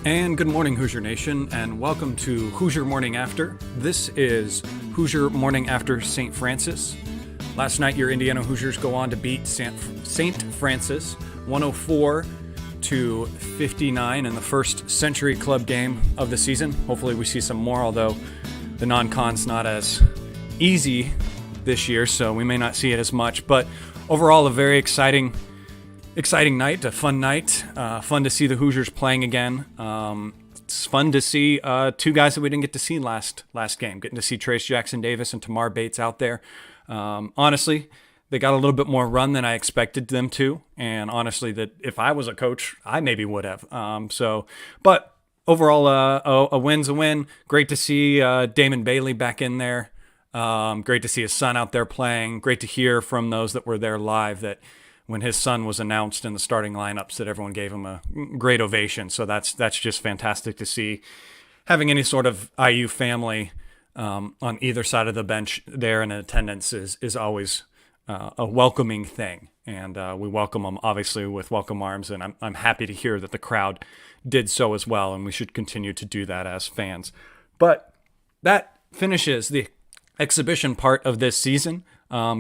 And good morning, Hoosier Nation, and welcome to Hoosier Morning After. This is Hoosier Morning After St. Francis. Last night, your Indiana Hoosiers go on to beat St. Francis 104-59 in the first Century Club game of the season. Hopefully we see some more, although the non-con's not as easy this year, so we may not see it as much. But overall, a very exciting night, a fun night. Fun to see the Hoosiers playing again. It's fun to see two guys that we didn't get to see last game. Getting to see Trayce Jackson-Davis and Tamar Bates out there. Honestly, they got a little bit more run than I expected them to. And honestly, that if I was a coach, I maybe would have. But overall, a win's a win. Great to see Damon Bailey back in there. Great to see his son out there playing. Great to hear from those that were there live that when his son was announced in the starting lineups that everyone gave him a great ovation. So that's just fantastic to see. Having any sort of IU family on either side of the bench there in attendance is always a welcoming thing. And we welcome them, obviously, with welcome arms. And I'm happy to hear that the crowd did so as well. And we should continue to do that as fans. But that finishes the exhibition part of this season.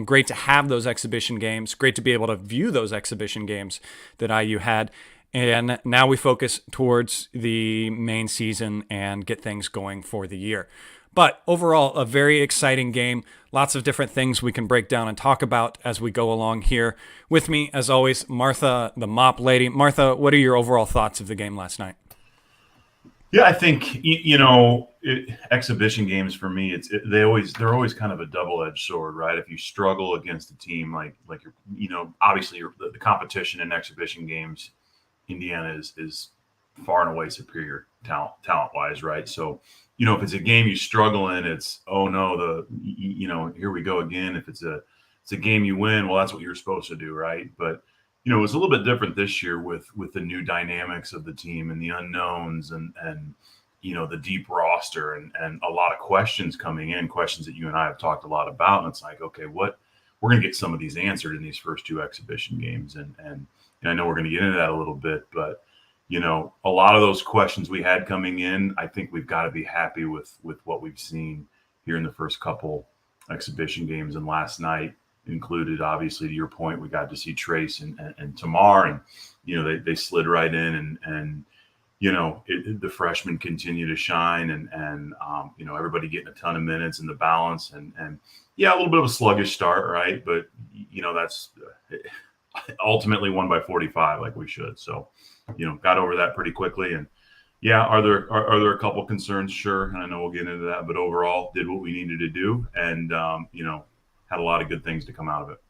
Great to have those exhibition games. Great to be able to view those exhibition games that IU had. And now we focus towards the main season and get things going for the year. But overall, a very exciting game. Lots of different things we can break down and talk about as we go along here. With me, as always, Martha, the mop lady. Martha, what are your overall thoughts of the game last night? Yeah, I think exhibition games for me, they're always kind of a double-edged sword, right? If you struggle against a team like obviously the competition in exhibition games, Indiana is far and away superior talent-wise, right? So if it's a game you struggle in, it's here we go again. If it's a game you win, well, that's what you're supposed to do, right? But it was a little bit different this year with the new dynamics of the team and the unknowns and the deep roster and a lot of questions coming in, questions that you and I have talked a lot about. And it's like, okay, we're going to get some of these answered in these first two exhibition games. And I know we're going to get into that a little bit, but a lot of those questions we had coming in, I think we've got to be happy with what we've seen here in the first couple exhibition games. And last night included, obviously, to your point, we got to see Trayce and Tamar, and they slid right in, and the freshmen continue to shine, and everybody getting a ton of minutes in the balance, and a little bit of a sluggish start, right? But that's ultimately won by 45, like we should. So got over that pretty quickly, and are there a couple concerns? Sure, and I know we'll get into that, but overall did what we needed to do, and had a lot of good things to come out of it.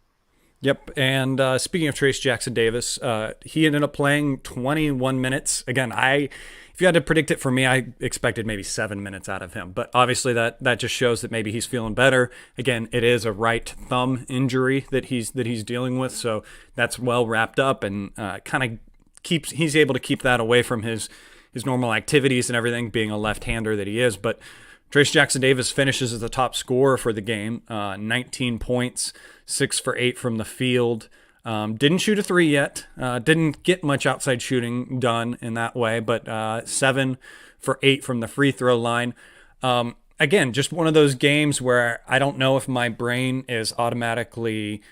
Yep, and speaking of Trayce Jackson-Davis, he ended up playing 21 minutes. Again, if you had to predict it for me, I expected maybe 7 minutes out of him. But obviously that just shows that maybe he's feeling better. Again, it is a right thumb injury that he's dealing with, so that's well wrapped up and he's able to keep that away from his normal activities and everything, being a left-hander that he is. But Trayce Jackson-Davis finishes as the top scorer for the game, 19 points, 6 for 8 from the field. Didn't shoot a 3 yet. Didn't get much outside shooting done in that way, but 7 for 8 from the free throw line. Again, just one of those games where I don't know if my brain is automatically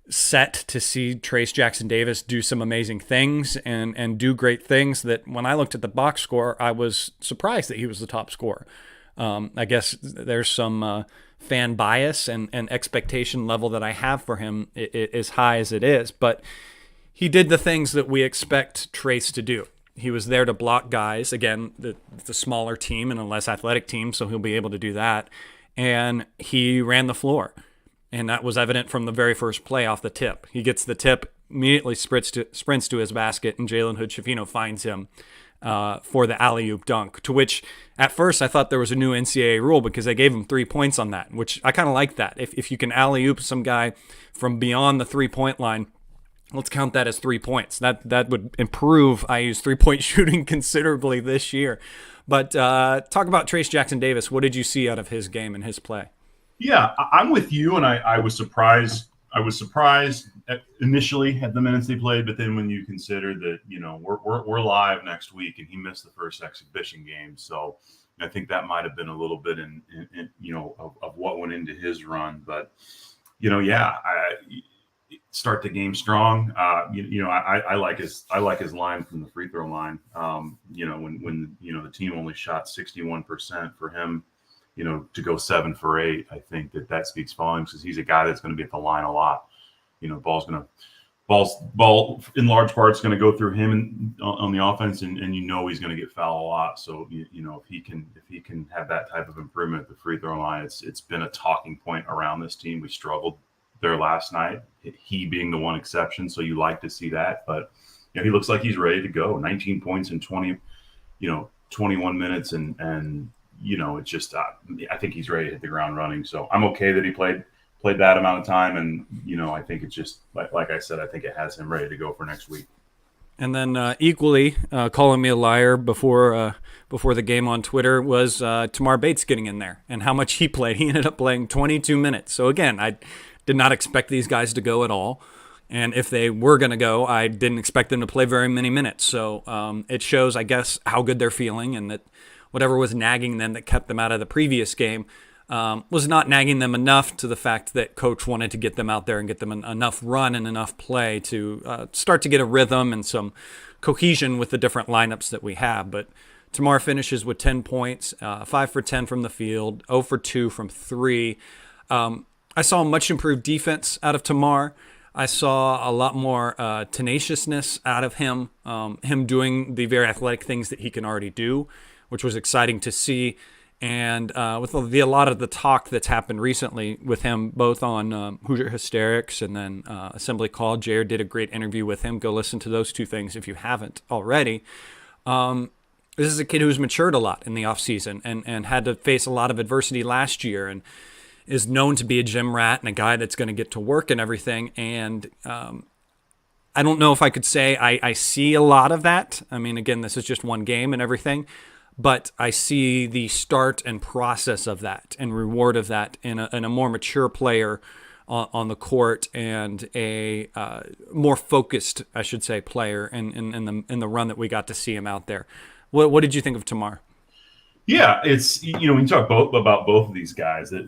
set to see Trayce Jackson-Davis do some amazing things and do great things, that when I looked at the box score, I was surprised that he was the top scorer. I guess there's some fan bias and expectation level that I have for him as high as it is, but he did the things that we expect Trayce to do. He was there to block guys. Again, the smaller team and a less athletic team, so he'll be able to do that. And he ran the floor, and that was evident from the very first play off the tip. He gets the tip, immediately sprints to his basket, and Jalen Hood-Schifino finds him for the alley-oop dunk, to which at first I thought there was a new NCAA rule because they gave him 3 points on that, which I kind of like that. If you can alley-oop some guy from beyond the three-point line, let's count that as 3 points. That would improve IU's three-point shooting considerably this year. But talk about Trayce Jackson-Davis. What did you see out of his game and his play? Yeah, I'm with you, and I was surprised I was surprised initially at the minutes they played, but then when you consider that, we're live next week and he missed the first exhibition game. So I think that might have been a little bit in of what went into his run. But, start the game strong. I like his line from the free throw line. When the team only shot 61% for him, to go 7 for 8, I think that speaks volumes because he's a guy that's going to be at the line a lot. Ball in large part is going to go through him on the offense, and he's going to get fouled a lot. So if he can have that type of improvement at the free throw line, it's been a talking point around this team. We struggled there last night, he being the one exception. So you like to see that, but he looks like he's ready to go. 19 points in 21 minutes, and it's just I think he's ready to hit the ground running. So I'm okay that he played that amount of time, and I think it's just like I said, I think it has him ready to go for next week. And then equally calling me a liar before the game on Twitter was Tamar Bates getting in there and how much he played. He ended up playing 22 minutes. So again, I did not expect these guys to go at all. And if they were going to go, I didn't expect them to play very many minutes. So it shows, I guess, how good they're feeling, and that whatever was nagging them that kept them out of the previous game was not nagging them enough to the fact that coach wanted to get them out there and get them enough run and enough play to start to get a rhythm and some cohesion with the different lineups that we have. But Tamar finishes with 10 points, 5 for 10 from the field, 0 for 2 from 3. I saw much improved defense out of Tamar. I saw a lot more tenaciousness out of him, him doing the very athletic things that he can already do, which was exciting to see. And with a lot of the talk that's happened recently with him, both on Hoosier Hysterics and then Assembly Call, Jared did a great interview with him. Go listen to those two things if you haven't already. This is a kid who's matured a lot in the offseason and had to face a lot of adversity last year and is known to be a gym rat and a guy that's going to get to work and everything. And I don't know if I could say I see a lot of that. I mean, again, this is just one game and everything. But I see the start and process of that and reward of that in a more mature player on the court and a more focused, I should say, player in the run that we got to see him out there. What did you think of Tamar? Yeah, it's when you talk about both of these guys, that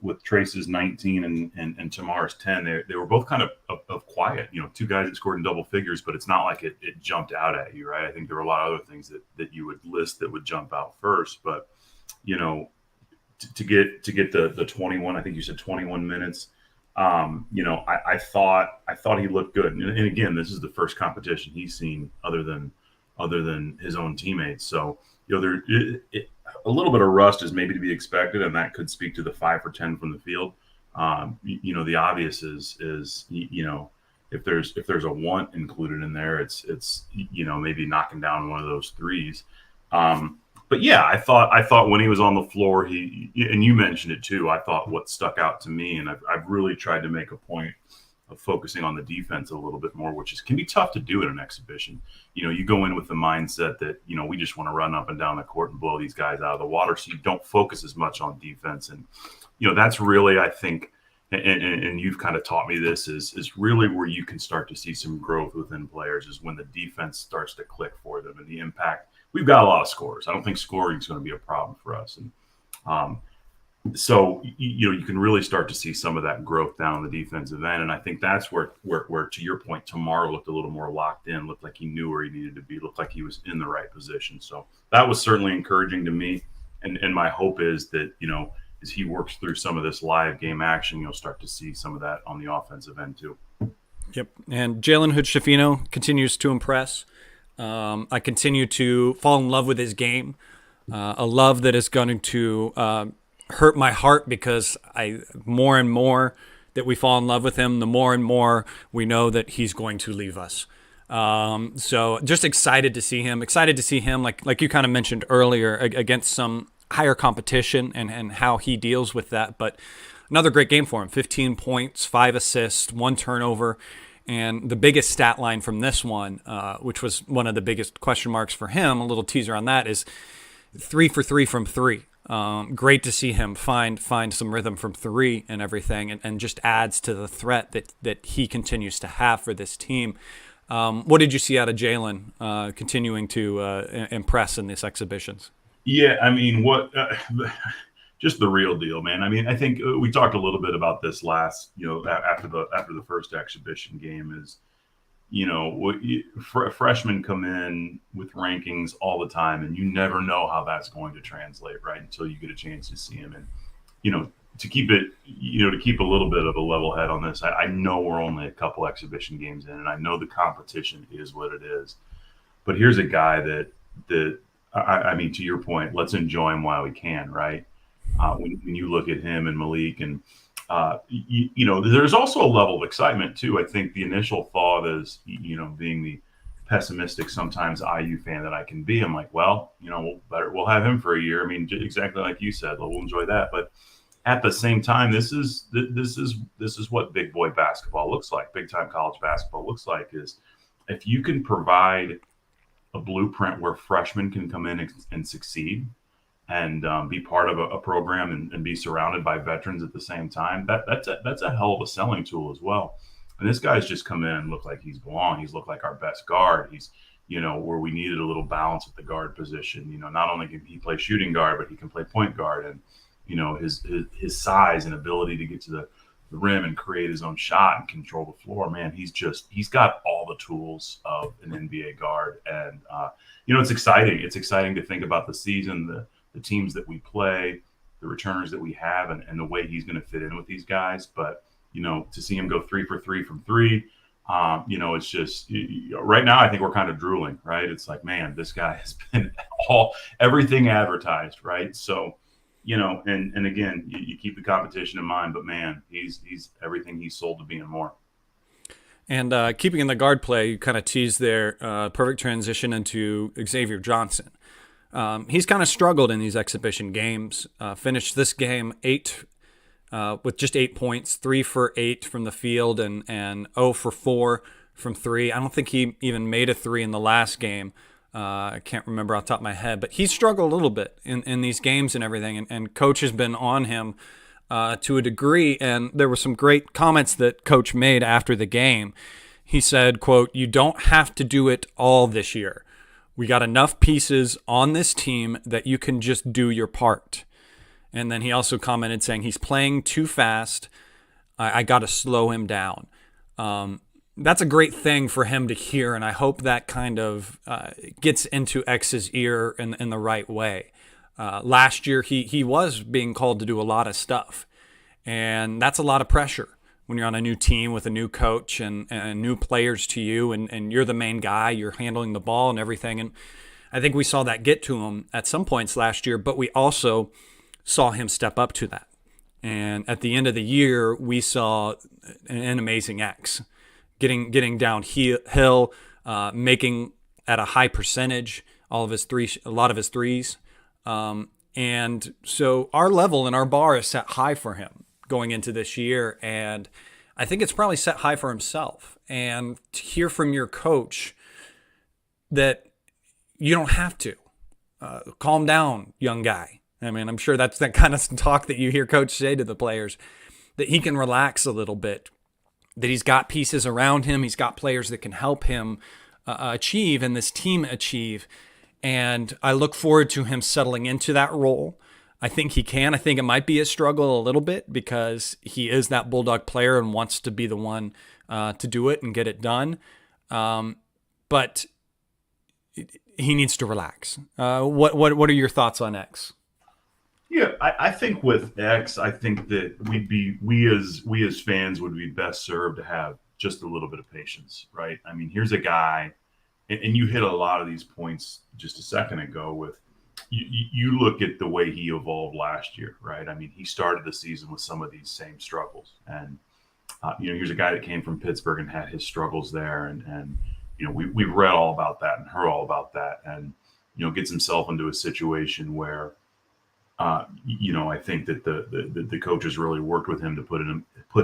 with Trace's 19 and Tamar's 10, they were both kind of quiet. Two guys that scored in double figures, but it's not like it jumped out at you, right? I think there were a lot of other things that you would list that would jump out first, but to get the 21, I think you said 21 minutes. I thought he looked good, and again, this is the first competition he's seen other than his own teammates, so. A little bit of rust is maybe to be expected, and that could speak to the 5 for 10 from the field. The obvious is if there's a want included in there, it's maybe knocking down one of those threes. But yeah, I thought when he was on the floor, and you mentioned it too. I thought what stuck out to me, and I've really tried to make a point of focusing on the defense a little bit more, which can be tough to do in an exhibition. You go in with the mindset that, we just want to run up and down the court and blow these guys out of the water. So you don't focus as much on defense. And, that's really, I think, and you've kind of taught me this, is really where you can start to see some growth within players is when the defense starts to click for them and the impact. We've got a lot of scores. I don't think scoring is going to be a problem for us. And, so you can really start to see some of that growth down on the defensive end, and I think that's where to your point, Tamar looked a little more locked in, looked like he knew where he needed to be, looked like he was in the right position. So that was certainly encouraging to me, and my hope is that as he works through some of this live game action, you'll start to see some of that on the offensive end too. Yep, and Jalen Hood-Schifino continues to impress. I continue to fall in love with his game, a love that is going to hurt my heart because more and more that we fall in love with him, the more and more we know that he's going to leave us. So just excited to see him like you kind of mentioned earlier against some higher competition and how he deals with that. But another great game for him, 15 points, 5 assists, 1 turnover. And the biggest stat line from this one, which was one of the biggest question marks for him, a little teaser on that, is 3 for 3 from 3. Great to see him find some rhythm from three and everything, and just adds to the threat that he continues to have for this team. What did you see out of Jalen continuing to impress in these exhibitions? Yeah, I mean, just the real deal, man. I mean, I think we talked a little bit about this last, after the first exhibition game is, freshmen come in with rankings all the time, and you never know how that's going to translate, right? Until you get a chance to see them. And, to keep a little bit of a level head on this, I know we're only a couple exhibition games in, and I know the competition is what it is. But here's a guy I mean, to your point, let's enjoy him while we can, right? When you look at him and Malik, and there's also a level of excitement too. I think the initial thought is, being the pessimistic sometimes IU fan that I can be, I'm like, well, we'll have him for a year. I mean, exactly like you said, we'll enjoy that. But at the same time, this is what big boy basketball looks like. Big time college basketball looks like is if you can provide a blueprint where freshmen can come in and succeed and be part of a program and be surrounded by veterans at the same time. That's a hell of a selling tool as well. And this guy's just come in and looked like he's belonged. He's looked like our best guard. He's, where we needed a little balance at the guard position. Not only can he play shooting guard, but he can play point guard. And, his size and ability to get to the rim and create his own shot and control the floor, man, he's got all the tools of an NBA guard. And, it's exciting. It's exciting to think about the season, the teams that we play, the returners that we have, and the way he's going to fit in with these guys. But, to see him go 3 for 3 from three, it's just right now, I think we're kind of drooling, right? It's like, man, this guy has been everything advertised, right? So, and again, you keep the competition in mind, but man, he's everything he's sold to be and more. And keeping in the guard play, you kind of teased there, perfect transition into Xavier Johnson. He's kind of struggled in these exhibition games. Finished this game with just 8 points, 3 for 8 from the field, and 0 for 4 from three. I don't think he even made a three in the last game. I can't remember off the top of my head, but he struggled a little bit in these games and everything, and coach has been on him to a degree, and there were some great comments that coach made after the game. He said, quote, "You don't have to do it all this year. We got enough pieces on this team that you can just do your part." And then he also commented saying he's playing too fast. I got to slow him down. That's a great thing for him to hear, and I hope that kind of gets into X's ear in the right way. Last year, he was being called to do a lot of stuff, and that's a lot of pressure when you're on a new team with a new coach and new players to you, and you're the main guy, you're handling the ball and everything. And I think we saw that get to him at some points last year, but we also saw him step up to that. And at the end of the year, we saw an amazing X. Getting downhill, making at a high percentage a lot of his threes, and so our level and our bar is set high for him going into this year, and I think it's probably set high for himself. And to hear from your coach that you don't have to calm down, young guy. I mean, I'm sure that's that kind of talk that you hear coach say to the players, that he can relax a little bit, that he's got pieces around him. He's got players that can help him achieve and this team achieve. And I look forward to him settling into that role. I think he can. I think it might be a struggle a little bit because he is that Bulldog player and wants to be the one to do it and get it done. But he needs to relax. What are your thoughts on X? Yeah, I think with X, I think that we as fans would be best served to have just a little bit of patience, right? I mean, here's a guy, and you hit a lot of these points just a second ago with you look at the way he evolved last year, right? I mean, he started the season with some of these same struggles, and here's a guy that came from Pittsburgh and had his struggles there, and we've read all about that and heard all about that, and gets himself into a situation where. I think that the coaches really worked with him to put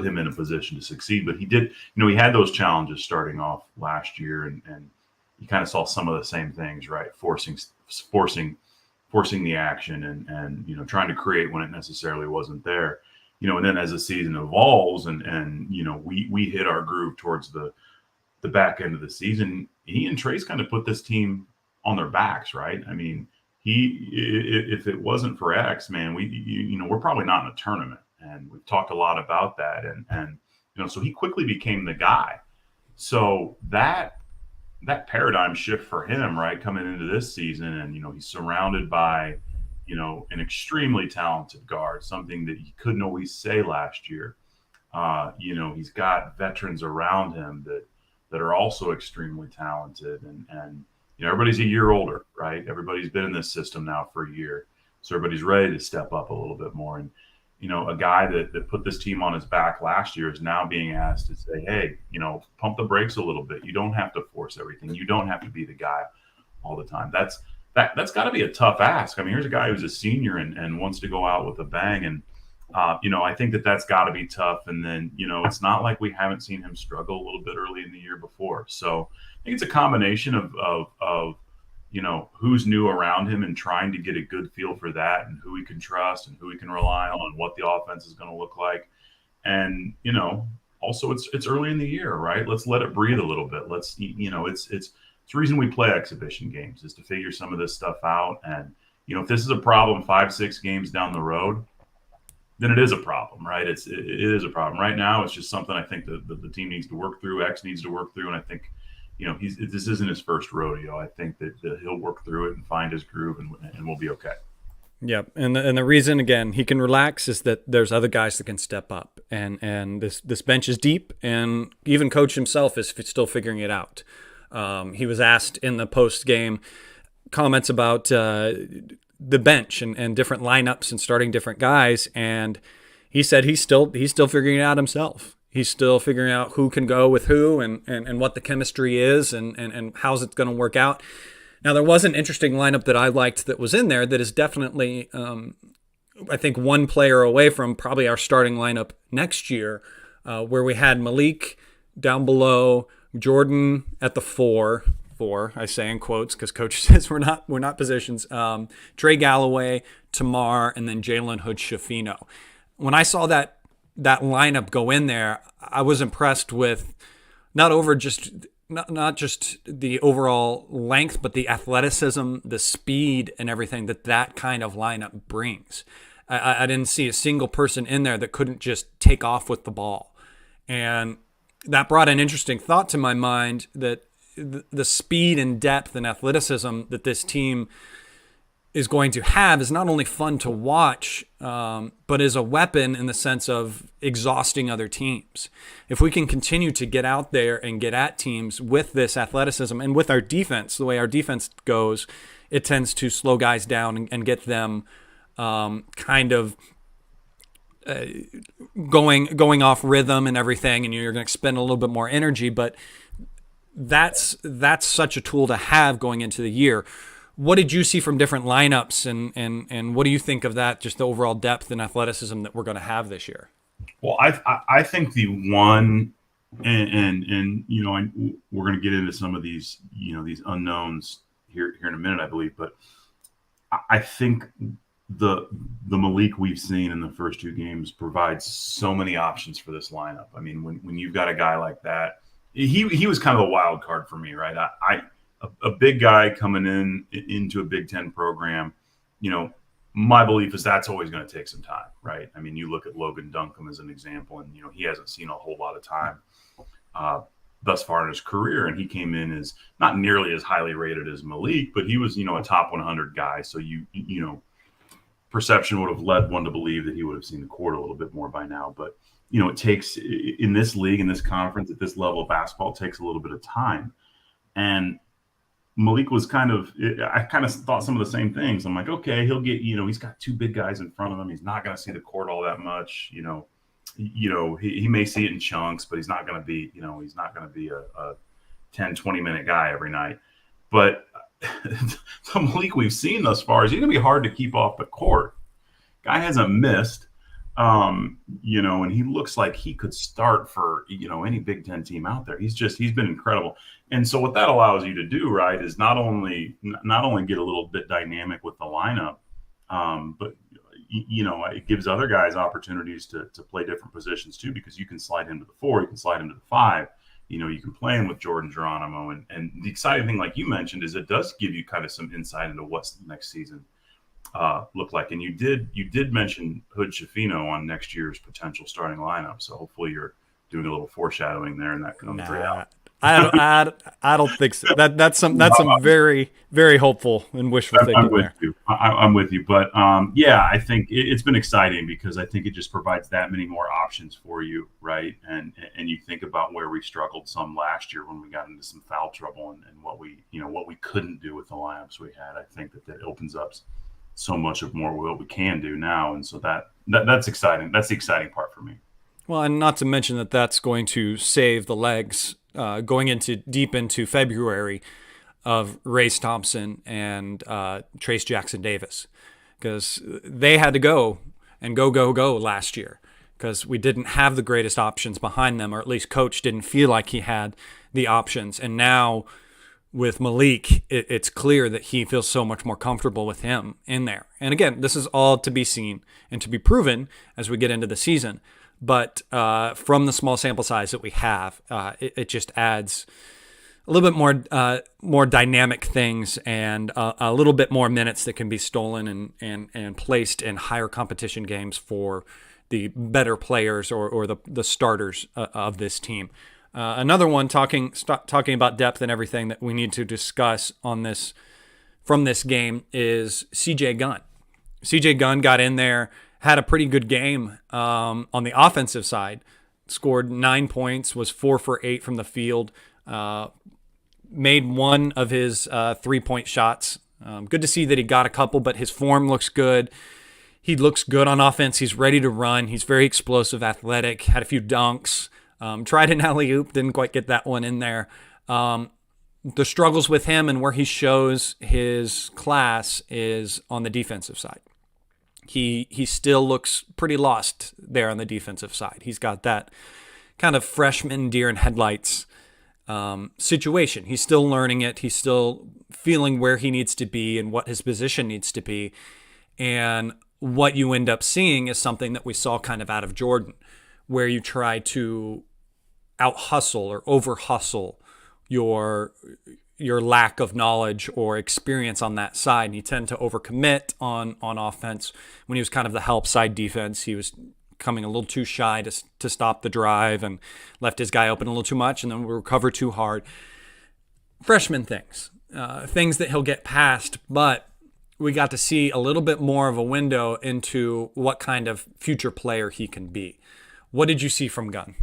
him in a position to succeed. But he did, he had those challenges starting off last year, and you kind of saw some of the same things, right? Forcing forcing the action and trying to create when it necessarily wasn't there. And then as the season evolves and we hit our groove towards the back end of the season, he and Trace kind of put this team on their backs, right? I mean, if it wasn't for X, man, we're probably not in a tournament, and we've talked a lot about that, and so he quickly became the guy. So that paradigm shift for him, right, coming into this season, and he's surrounded by an extremely talented guard, something that he couldn't always say last year. He's got veterans around him that are also extremely talented, and everybody's a year older, right? Everybody's been in this system now for a year, so everybody's ready to step up a little bit more. And a guy that put this team on his back last year is now being asked to say, hey, pump the brakes a little bit. You don't have to force everything. You don't have to be the guy all the time. That's got to be a tough ask. I mean, here's a guy who's a senior and wants to go out with a bang, and I think that's got to be tough. And then, it's not like we haven't seen him struggle a little bit early in the year before. So I think it's a combination of who's new around him and trying to get a good feel for that, and who he can trust and who he can rely on, and what the offense is going to look like. And, also it's early in the year, right? Let's let it breathe a little bit. Let's, it's the reason we play exhibition games, is to figure some of this stuff out. And, if this is a problem 5-6 games down the road, then it is a problem, right? It is a problem. Right now, it's just something I think the team needs to work through. X needs to work through, and I think this isn't his first rodeo. I think that he'll work through it and find his groove, and we'll be okay. Yep, and the reason, again, he can relax is that there's other guys that can step up, and this bench is deep, and even coach himself is still figuring it out. He was asked in the post game comments about the bench and different lineups and starting different guys, and he said he's still figuring it out himself. He's still figuring out who can go with who and what the chemistry is and how's it going to work out. Now, there was an interesting lineup that I liked that was in there that is definitely, I think, one player away from probably our starting lineup next year, where we had Malik down below, Jordan at the four, I say in quotes because coach says we're not positions. Trey Galloway, Tamar, and then Jalen Hood-Schifino. When I saw that lineup go in there, I was impressed with not just the overall length, but the athleticism, the speed, and everything that kind of lineup brings. I didn't see a single person in there that couldn't just take off with the ball, and that brought an interesting thought to my mind that the speed and depth and athleticism that this team is going to have is not only fun to watch, but is a weapon in the sense of exhausting other teams. If we can continue to get out there and get at teams with this athleticism and with our defense, the way our defense goes, it tends to slow guys down and get them kind of going off rhythm and everything, and you're going to expend a little bit more energy. But that's such a tool to have going into the year. What did you see from different lineups, and what do you think of that, just the overall depth and athleticism that we're going to have this year? Well, I think the one, and we're going to get into some of these these unknowns here in a minute, I believe, but I think the Malik we've seen in the first two games provides so many options for this lineup. I mean, when you've got a guy like that, he was kind of a wild card for me, right? A big guy coming into a Big Ten program, my belief is that's always going to take some time, right? I mean, you look at Logan Duncombe as an example, and he hasn't seen a whole lot of time thus far in his career, and he came in as not nearly as highly rated as Malik, but he was a top 100 guy. So perception would have led one to believe that he would have seen the court a little bit more by now. But it takes, in this league, in this conference, at this level of basketball, it takes a little bit of time. And Malik was I kind of thought some of the same things. I'm like, okay, he'll get, he's got two big guys in front of him. He's not going to see the court all that much. He may see it in chunks, but he's not going to be, a 10, 20-minute guy every night. But the Malik we've seen thus far is he's going to be hard to keep off the court. Guy hasn't missed, and he looks like he could start for, any Big Ten team out there. He's been incredible. And so what that allows you to do, right, is not only get a little bit dynamic with the lineup, but it gives other guys opportunities to play different positions too, because you can slide him to the 4, you can slide him to the 5. You can play him with Jordan Geronimo, and the exciting thing, like you mentioned, is it does give you kind of some insight into what's the next season look like. And you did mention Hood Schifino on next year's potential starting lineup, so hopefully you're doing a little foreshadowing there, and that comes right out. I don't think so. That's some very, very hopeful and wishful thinking I'm with there. you. I'm with you. But yeah, I think it's been exciting because I think it just provides that many more options for you, right? And you think about where we struggled some last year when we got into some foul trouble, and what we couldn't do with the lineups we had. I think that opens up so much of more what we can do now, and so that's exciting. That's the exciting part for me. Well, and not to mention that that's going to save the legs going into deep into February of Race Thompson and Trace Jackson Davis, because they had to go last year because we didn't have the greatest options behind them, or at least coach didn't feel like he had the options. And now with Malik, it's clear that he feels so much more comfortable with him in there. And again, this is all to be seen and to be proven as we get into the season. But from the small sample size that we have, it just adds a little bit more dynamic things and a little bit more minutes that can be stolen and placed in higher competition games for the better players or the starters of this team. Another one talking about depth and everything that we need to discuss from this game is CJ Gunn. CJ Gunn got in there, had a pretty good game on the offensive side, scored 9 points, was 4 for 8 from the field, made one of his 3-point shots. Good to see that he got a couple, but his form looks good. He looks good on offense. He's ready to run. He's very explosive, athletic, had a few dunks, tried an alley-oop, didn't quite get that one in there. The struggles with him and where he shows his class is on the defensive side. He still looks pretty lost there on the defensive side. He's got that kind of freshman deer in headlights situation. He's still learning it. He's still feeling where he needs to be and what his position needs to be. And what you end up seeing is something that we saw kind of out of Jordan, where you try to out-hustle or over-hustle your lack of knowledge or experience on that side. And you tend to overcommit on offense. When he was kind of the help side defense, he was coming a little too shy to stop the drive and left his guy open a little too much, and then we recover too hard. Freshman things that he'll get past, but we got to see a little bit more of a window into what kind of future player he can be. What did you see from Gunn?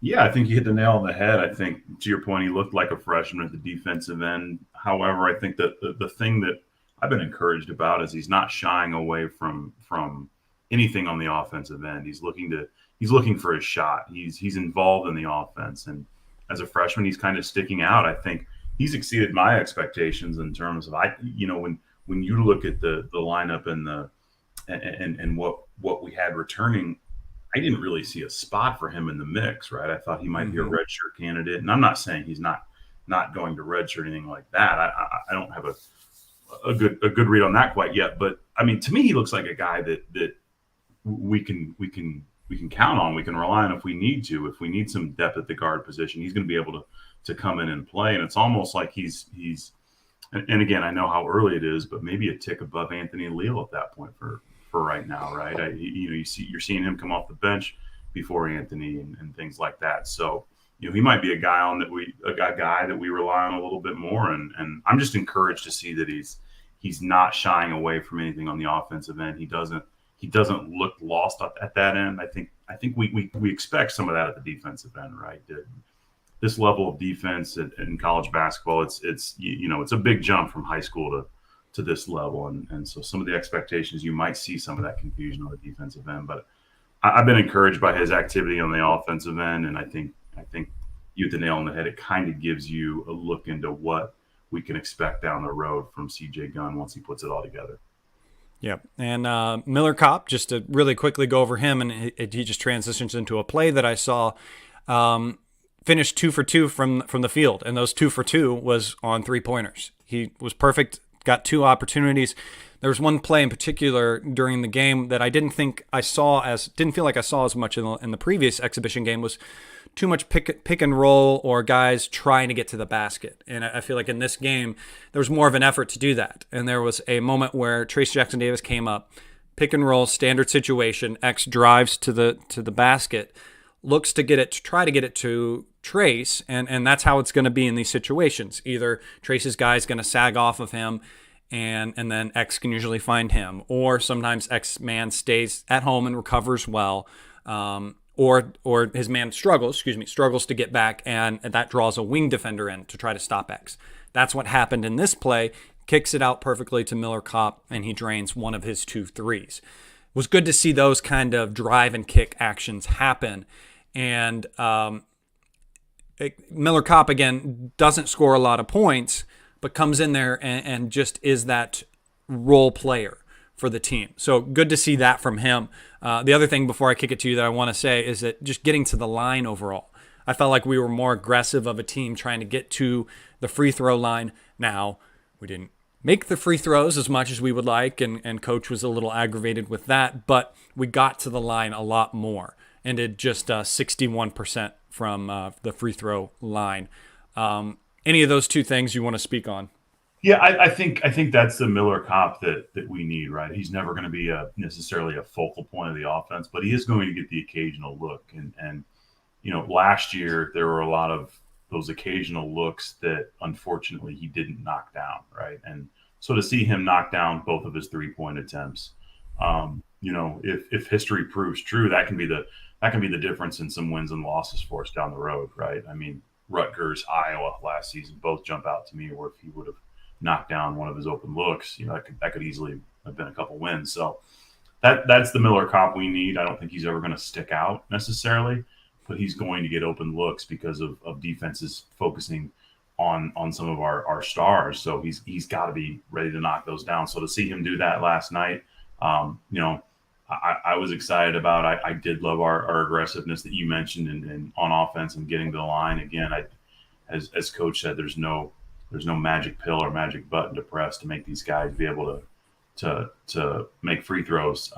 Yeah, I think you hit the nail on the head. I think, to your point, he looked like a freshman at the defensive end. However, I think that the thing that I've been encouraged about is he's not shying away from anything on the offensive end. He's looking for his shot. He's involved in the offense, and as a freshman, he's kind of sticking out. I think he's exceeded my expectations in terms of when you look at the lineup and what we had returning. I didn't really see a spot for him in the mix, right? I thought he might be a redshirt candidate, and I'm not saying he's not going to redshirt or anything like that. I don't have a good read on that quite yet, but I mean, to me, he looks like a guy that we can count on, we can rely on if we need to. If we need some depth at the guard position, he's going to be able to come in and play. And it's almost like he's and again, I know how early it is, but maybe a tick above Anthony Leal at that point for right now, right? You're seeing him come off the bench before Anthony and things like that. So, he might be a guy that we rely on a little bit more. And I'm just encouraged to see that he's not shying away from anything on the offensive end. He doesn't look lost at that end. I think we expect some of that at the defensive end, right? This level of defense in college basketball, it's a big jump from high school to this level. And so some of the expectations, you might see some of that confusion on the defensive end, but I've been encouraged by his activity on the offensive end. And I think you hit the nail on the head. It kind of gives you a look into what we can expect down the road from CJ Gunn once he puts it all together. Yep. And Miller Kopp, just to really quickly go over him, and he just transitions into a play that I saw. finished 2 for 2 from the field, and those 2 for 2 was on 3-pointers. He was perfect, got 2 opportunities. There was one play in particular during the game that I didn't feel like I saw as much in the previous exhibition game, was too much pick and roll or guys trying to get to the basket. And I feel like in this game, there was more of an effort to do that. And there was a moment where Trayce Jackson-Davis came up, pick and roll, standard situation, X drives to the basket, looks to try to get it to Trayce, and that's how it's going to be in these situations. Either Trace's guy is going to sag off of him, and then X can usually find him, or sometimes X man stays at home and recovers well, or his man struggles to get back, and that draws a wing defender in to try to stop X. That's what happened in this play. Kicks it out perfectly to Miller Kopp, and he drains one of his 2 threes. It was good to see those kind of drive and kick actions happen. And Miller Kopp, again, doesn't score a lot of points, but comes in there and just is that role player for the team. So good to see that from him. The other thing before I kick it to you that I want to say is that just getting to the line overall, I felt like we were more aggressive of a team trying to get to the free throw line. Now, we didn't make the free throws as much as we would like, and Coach was a little aggravated with that, but we got to the line a lot more, and did just 61% from the free throw line. Any of those 2 things you want to speak on? Yeah, I think that's the Miller Kopp that we need, right? He's never going to be necessarily a focal point of the offense, but he is going to get the occasional look. And last year there were a lot of those occasional looks that unfortunately he didn't knock down, right? And so to see him knock down both of his 3-point attempts, if history proves true, that can be the difference in some wins and losses for us down the road, right? I mean, Rutgers, Iowa last season both jump out to me, where if he would have knocked down one of his open looks, that could easily have been a couple wins. So that's the Miller Kopp we need. I don't think he's ever going to stick out necessarily, but he's going to get open looks because of defenses focusing on some of our stars. So he's got to be ready to knock those down. So to see him do that last night, I was excited about. I did love our aggressiveness that you mentioned and on offense and getting to the line. Again, as Coach said, there's no magic pill or magic button to press to make these guys be able to make free throws.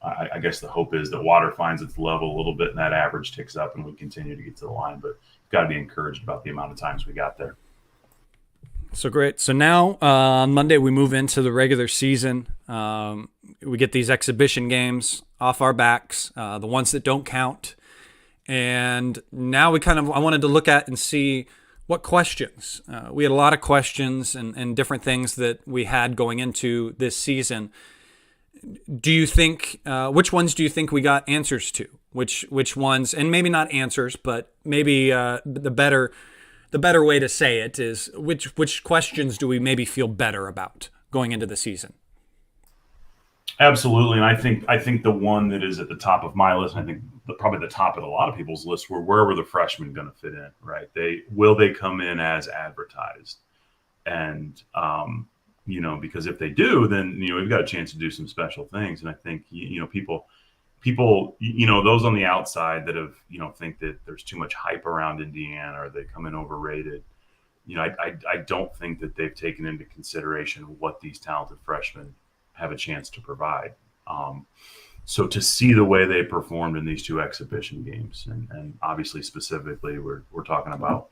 I guess the hope is that water finds its level a little bit and that average ticks up and we continue to get to the line. But you've got to be encouraged about the amount of times we got there. So great. So now on Monday we move into the regular season. We get these exhibition games off our backs, the ones that don't count. And now I wanted to look at and see what questions. We had a lot of questions and different things that we had going into this season. Do you think, which ones do you think we got answers to? Which ones, and maybe not answers, but maybe the better way to say it is which questions do we maybe feel better about going into the season? Absolutely, and I think the one that is at the top of my list, and I think probably the top of a lot of people's list, where were the freshmen going to fit in? Right? Will they come in as advertised? And because if they do, then we've got a chance to do some special things. And I think people those on the outside that have think that there's too much hype around Indiana or they come in overrated. I don't think that they've taken into consideration what these talented freshmen have a chance to provide. So to see the way they performed in these 2 exhibition games, and obviously specifically we're talking about,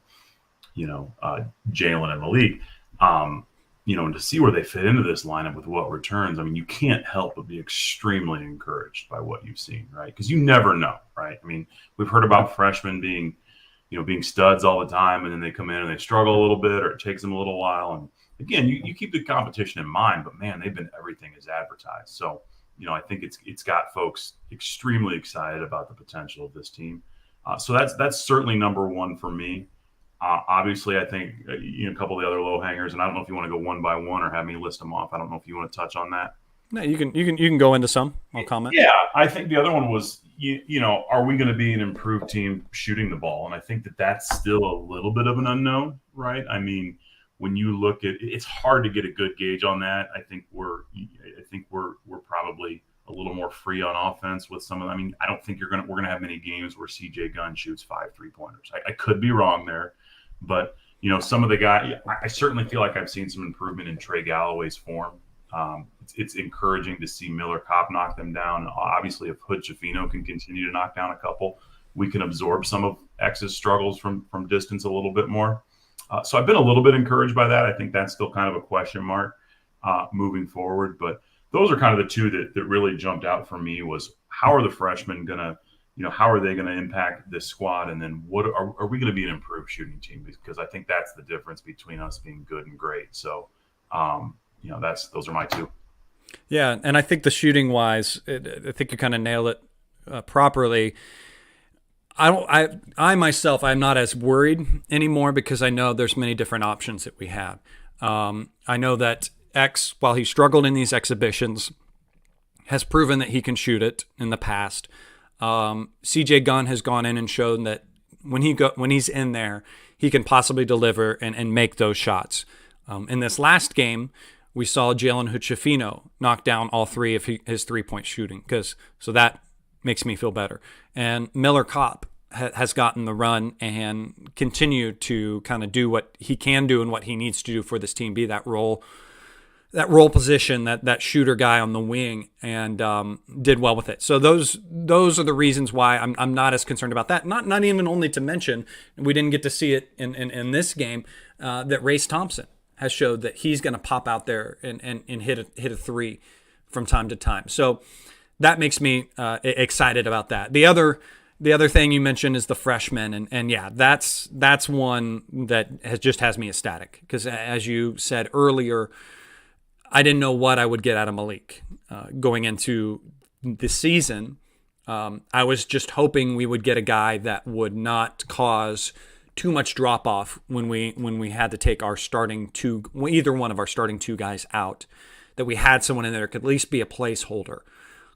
Jalen and Malik, and to see where they fit into this lineup with what returns, I mean, you can't help but be extremely encouraged by what you've seen, right? Because you never know, right? I mean, we've heard about freshmen being studs all the time, and then they come in and they struggle a little bit, or it takes them a little while. And again, you keep the competition in mind, but man, they've been everything as advertised. So, I think it's got folks extremely excited about the potential of this team. So that's certainly number one for me. Obviously, I think a couple of the other low hangers, and I don't know if you want to go one by one or have me list them off. I don't know if you want to touch on that. No, you can go into some. I'll comment. Yeah, I think the other one was are we going to be an improved team shooting the ball? And I think that's still a little bit of an unknown, right? I mean, when you look at it's hard to get a good gauge on that. I think we're probably a little more free on offense with some of. I mean, I don't think we're gonna have many games where CJ Gunn shoots 5 3-pointers. I could be wrong there, but some of the guys. I certainly feel like I've seen some improvement in Trey Galloway's form. It's encouraging to see Miller Kopp knock them down. Obviously, if Hood Schifino can continue to knock down a couple, we can absorb some of X's struggles from distance a little bit more. So I've been a little bit encouraged by that. I think that's still kind of a question mark moving forward. But those are kind of the two that really jumped out for me was how are the freshmen going to, how are they going to impact this squad? And then what are we going to be an improved shooting team? Because I think that's the difference between us being good and great. So, those are my two. Yeah, and I think the shooting wise, I think you kind of nailed it properly. I myself, I'm not as worried anymore because I know there's many different options that we have. I know that X, while he struggled in these exhibitions, has proven that he can shoot it in the past. CJ Gunn has gone in and shown that when he's in there, he can possibly deliver and make those shots. In this last game, we saw Jalen Hood-Schifino knock down all 3 of his 3-point shooting, so that makes me feel better. And Miller Kopp has gotten the run and continued to kind of do what he can do and what he needs to do for this team, be that role position, that shooter guy on the wing, and did well with it. So those are the reasons why I'm not as concerned about that. Not even only to mention, we didn't get to see it in this game, that Race Thompson has showed that he's going to pop out there and hit a 3 from time to time. So that makes me excited about that. The other thing you mentioned is the freshmen, and yeah, that's one that has me ecstatic because as you said earlier, I didn't know what I would get out of Malik going into the season. I was just hoping we would get a guy that would not cause too much drop off when we had to take either one of our starting 2 guys out, that we had someone in there that could at least be a placeholder,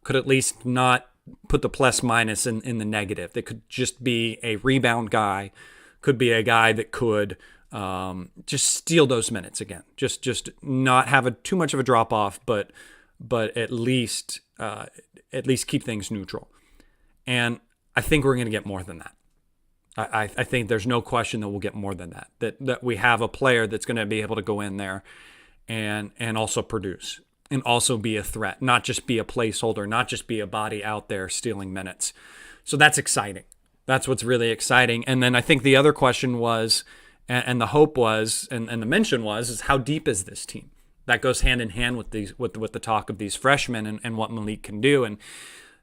could at least not put the plus minus in the negative. That could just be a rebound guy, could be a guy that could just steal those minutes again, just not have too much of a drop off, but at least keep things neutral. And I think we're going to get more than that. I think there's no question that we'll get more than that. That we have a player that's going to be able to go in there and also produce and also be a threat, not just be a placeholder, not just be a body out there stealing minutes. So that's exciting. That's what's really exciting. And then I think the other question was, and the hope was, and the mention was, is how deep is this team? That goes hand in hand with the talk of these freshmen and what Malik can do. And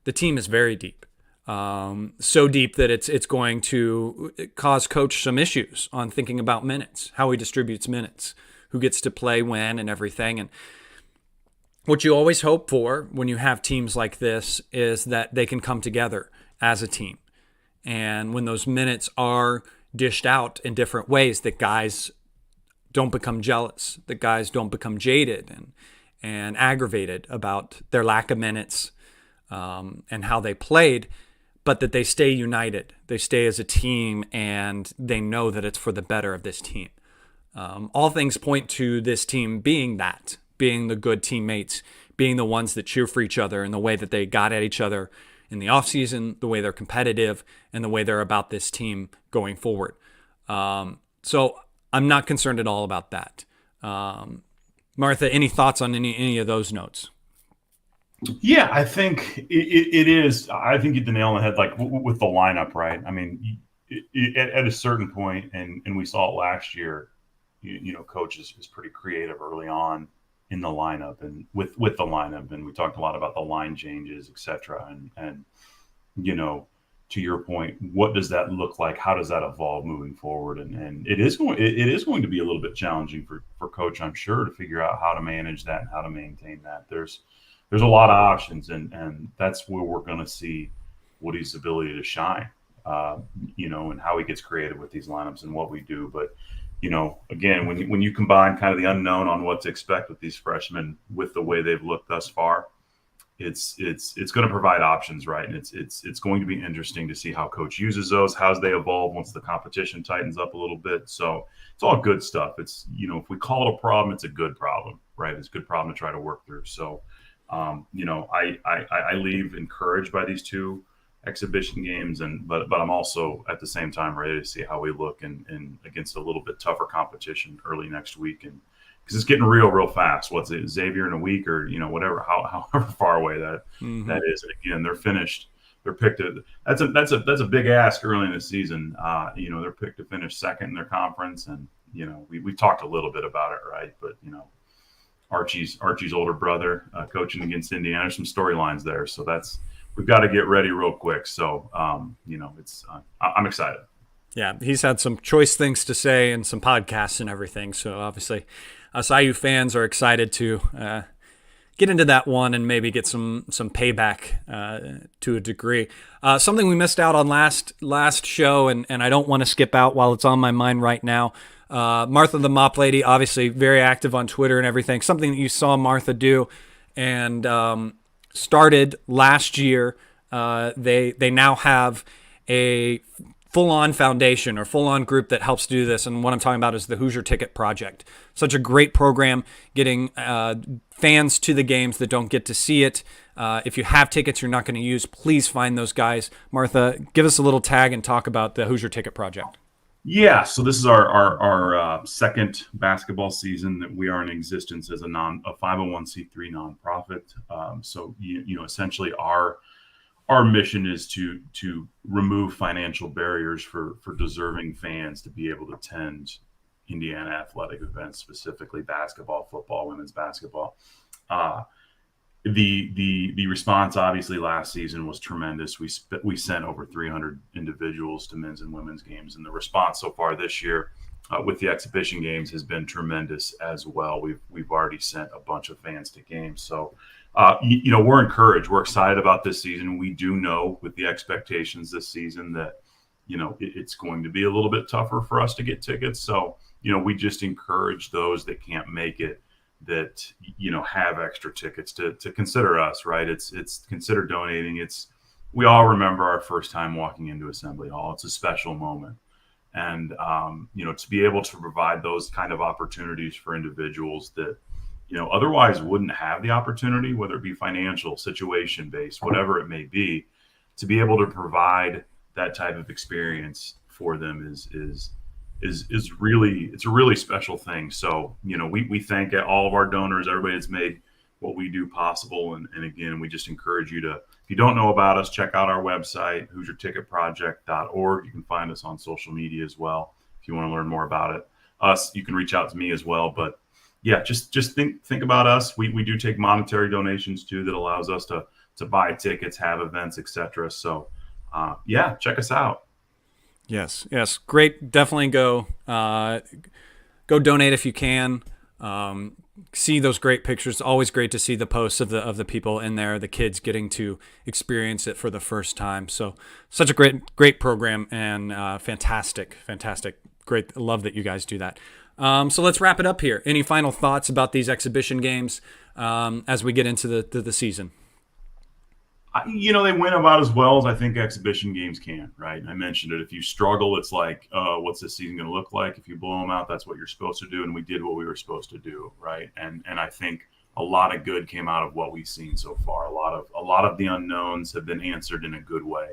the team is very deep. So deep that it's going to cause coach some issues on thinking about minutes, how he distributes minutes, who gets to play when and everything. And what you always hope for when you have teams like this is that they can come together as a team. And when those minutes are dished out in different ways, that guys don't become jealous, that guys don't become jaded and aggravated about their lack of minutes and how they played, but that they stay united, they stay as a team, and they know that it's for the better of this team. All things point to this team being the good teammates, being the ones that cheer for each other in the way that they got at each other in the offseason, the way they're competitive, and the way they're about this team going forward. So I'm not concerned at all about that. Martha, any thoughts on any of those notes? Yeah, I think it is. I think you hit the nail on the head, like with the lineup, right? I mean, at a certain point, and we saw it last year, coach is pretty creative early on in the lineup and with the lineup. And we talked a lot about the line changes, et cetera. And to your point, what does that look like? How does that evolve moving forward? And it is going to be a little bit challenging for coach, I'm sure, to figure out how to manage that and how to maintain that. There's a lot of options, and that's where we're going to see Woody's ability to shine, and how he gets creative with these lineups and what we do. But, again, when you combine kind of the unknown on what to expect with these freshmen with the way they've looked thus far, it's going to provide options, right? And it's going to be interesting to see how coach uses those, how they evolve once the competition tightens up a little bit. So it's all good stuff. It's, if we call it a problem, it's a good problem, right? It's a good problem to try to work through. So, I leave encouraged by these two exhibition games, but I'm also at the same time ready to see how we look in against a little bit tougher competition early next week, and because it's getting real fast. What's it, Xavier in a week, or whatever, however far away that is. And again, they're finished. They're picked. That's a big ask early in the season. They're picked to finish second in their conference, and we talked a little bit about it, right? But Archie's older brother coaching against Indiana. There's some storylines there, so we've got to get ready real quick. So I'm excited. Yeah, he's had some choice things to say and some podcasts and everything. So obviously, us IU fans are excited to get into that one and maybe get some payback to a degree. Something we missed out on last show, and I don't want to skip out while it's on my mind right now. Martha the Mop Lady, obviously very active on Twitter and everything. Something that you saw Martha do and started last year. They now have a full-on foundation or full-on group that helps do this. And what I'm talking about is the Hoosier Ticket Project. Such a great program, getting fans to the games that don't get to see it. If you have tickets you're not going to use, please find those guys. Martha, give us a little tag and talk about the Hoosier Ticket Project. Yeah, so this is our second basketball season that we are in existence as a 501c3 nonprofit. So essentially our mission is to remove financial barriers for deserving fans to be able to attend Indiana athletic events, specifically basketball, football, women's basketball. The response obviously last season was tremendous. We sent over 300 individuals to men's and women's games, and the response so far this year with the exhibition games has been tremendous as well. We've already sent a bunch of fans to games, so we're encouraged. We're excited about this season. We do know with the expectations this season that it's going to be a little bit tougher for us to get tickets. So we just encourage those that can't make it, that have extra tickets to consider us, right? It's consider donating. We all remember our first time walking into Assembly Hall. It's a special moment, and to be able to provide those kind of opportunities for individuals that otherwise wouldn't have the opportunity, whether it be financial, situation based, whatever it may be, to be able to provide that type of experience for them is really, it's a really special thing. So, we thank all of our donors, everybody that's made what we do possible. And again, we just encourage you to, if you don't know about us, check out our website, HoosierTicketProject.org. You can find us on social media as well. If you want to learn more about it, you can reach out to me as well. But yeah, just think about us. We do take monetary donations too, that allows us to buy tickets, have events, etc. So check us out. Yes, great. Definitely go donate if you can. See those great pictures. Always great to see the posts of the people in there, the kids getting to experience it for the first time. So such a great program, and fantastic. Great. Love that you guys do that. So let's wrap it up here. Any final thoughts about these exhibition games as we get into the season? They went about as well as I think exhibition games can, right? I mentioned it. If you struggle, it's like, what's this season going to look like? If you blow them out, that's what you're supposed to do. And we did what we were supposed to do, right? And I think a lot of good came out of what we've seen so far. A lot of the unknowns have been answered in a good way.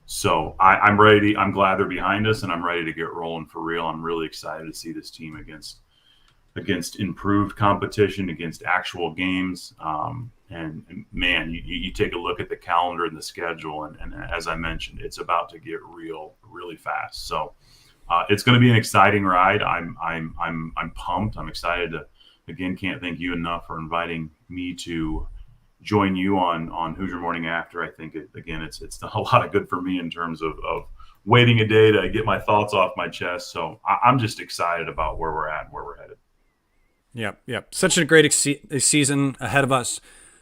So I'm ready. I'm glad they're behind us, and I'm ready to get rolling for real. I'm really excited to see this team against improved competition, against actual games. And man, you take a look at the calendar and the schedule, and as I mentioned, it's about to get really fast. So it's going to be an exciting ride. I'm pumped. I'm excited to, again, can't thank you enough for inviting me to join you on Hoosier Morning After. I think it's done a lot of good for me in terms of waiting a day to get my thoughts off my chest. So I'm just excited about where we're at and where we're headed. Yep. Such a great season ahead of us.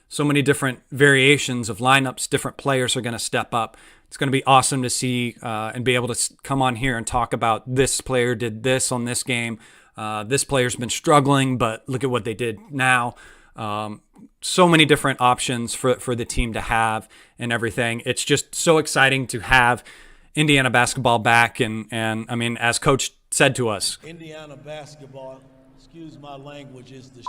So many different variations of lineups. Different players are going to step up. It's going to be awesome to see and be able to come on here and talk about this player did this on this game. This player's been struggling, but look at what they did now. So many different options for the team to have and everything. It's just so exciting to have Indiana basketball back. And I mean, as Coach said to us, Indiana basketball, excuse my language, is the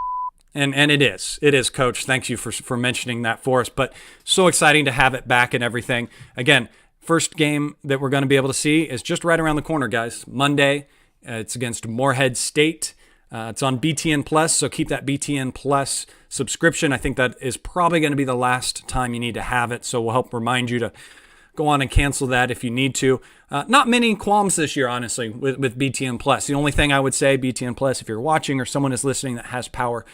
And it is, Coach. Thanks you for mentioning that for us. But so exciting to have it back and everything. Again, first game that we're going to be able to see is just right around the corner, guys. Monday, it's against Morehead State. It's on BTN Plus, so keep that BTN Plus subscription. I think that is probably going to be the last time you need to have it, so we'll help remind you to go on and cancel that if you need to. Not many qualms this year, honestly, with BTN Plus. The only thing I would say, BTN Plus, if you're watching or someone is listening that has power,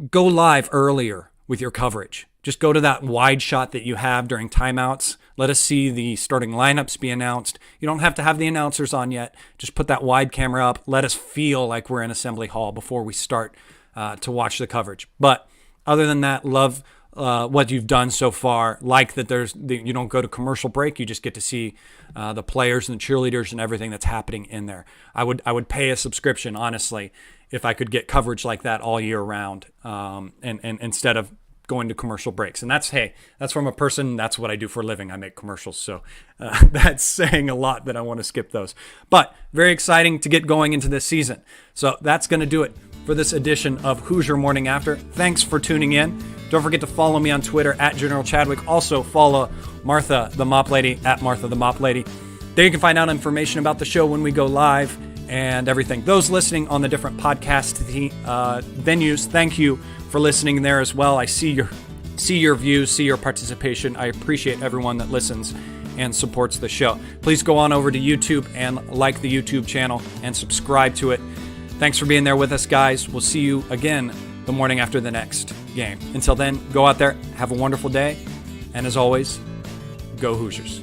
go live earlier with your coverage. Just go to that wide shot that you have during timeouts. Let us see the starting lineups be announced. You don't have to have the announcers on yet. Just put that wide camera up. Let us feel like we're in Assembly Hall before we start to watch the coverage. But other than that, love what you've done so far. Like that you don't go to commercial break. You just get to see the players and the cheerleaders and everything that's happening in there. I would pay a subscription, honestly, if I could get coverage like that all year round, and instead of going to commercial breaks. And that's from a person, that's what I do for a living. I make commercials. So that's saying a lot that I want to skip those. But very exciting to get going into this season. So that's going to do it for this edition of Hoosier Morning After. Thanks for tuning in. Don't forget to follow me on Twitter at General Chadwick. Also follow Martha the Mop Lady at Martha the Mop Lady. There you can find out information about the show when we go live and everything. Those listening on the different podcast venues, thank you for listening there as well. I see your views, see your participation. I appreciate everyone that listens and supports the show. Please go on over to YouTube and like the YouTube channel and subscribe to it. Thanks for being there with us, guys. We'll see you again the morning after the next game. Until then, go out there, have a wonderful day, and as always, go Hoosiers.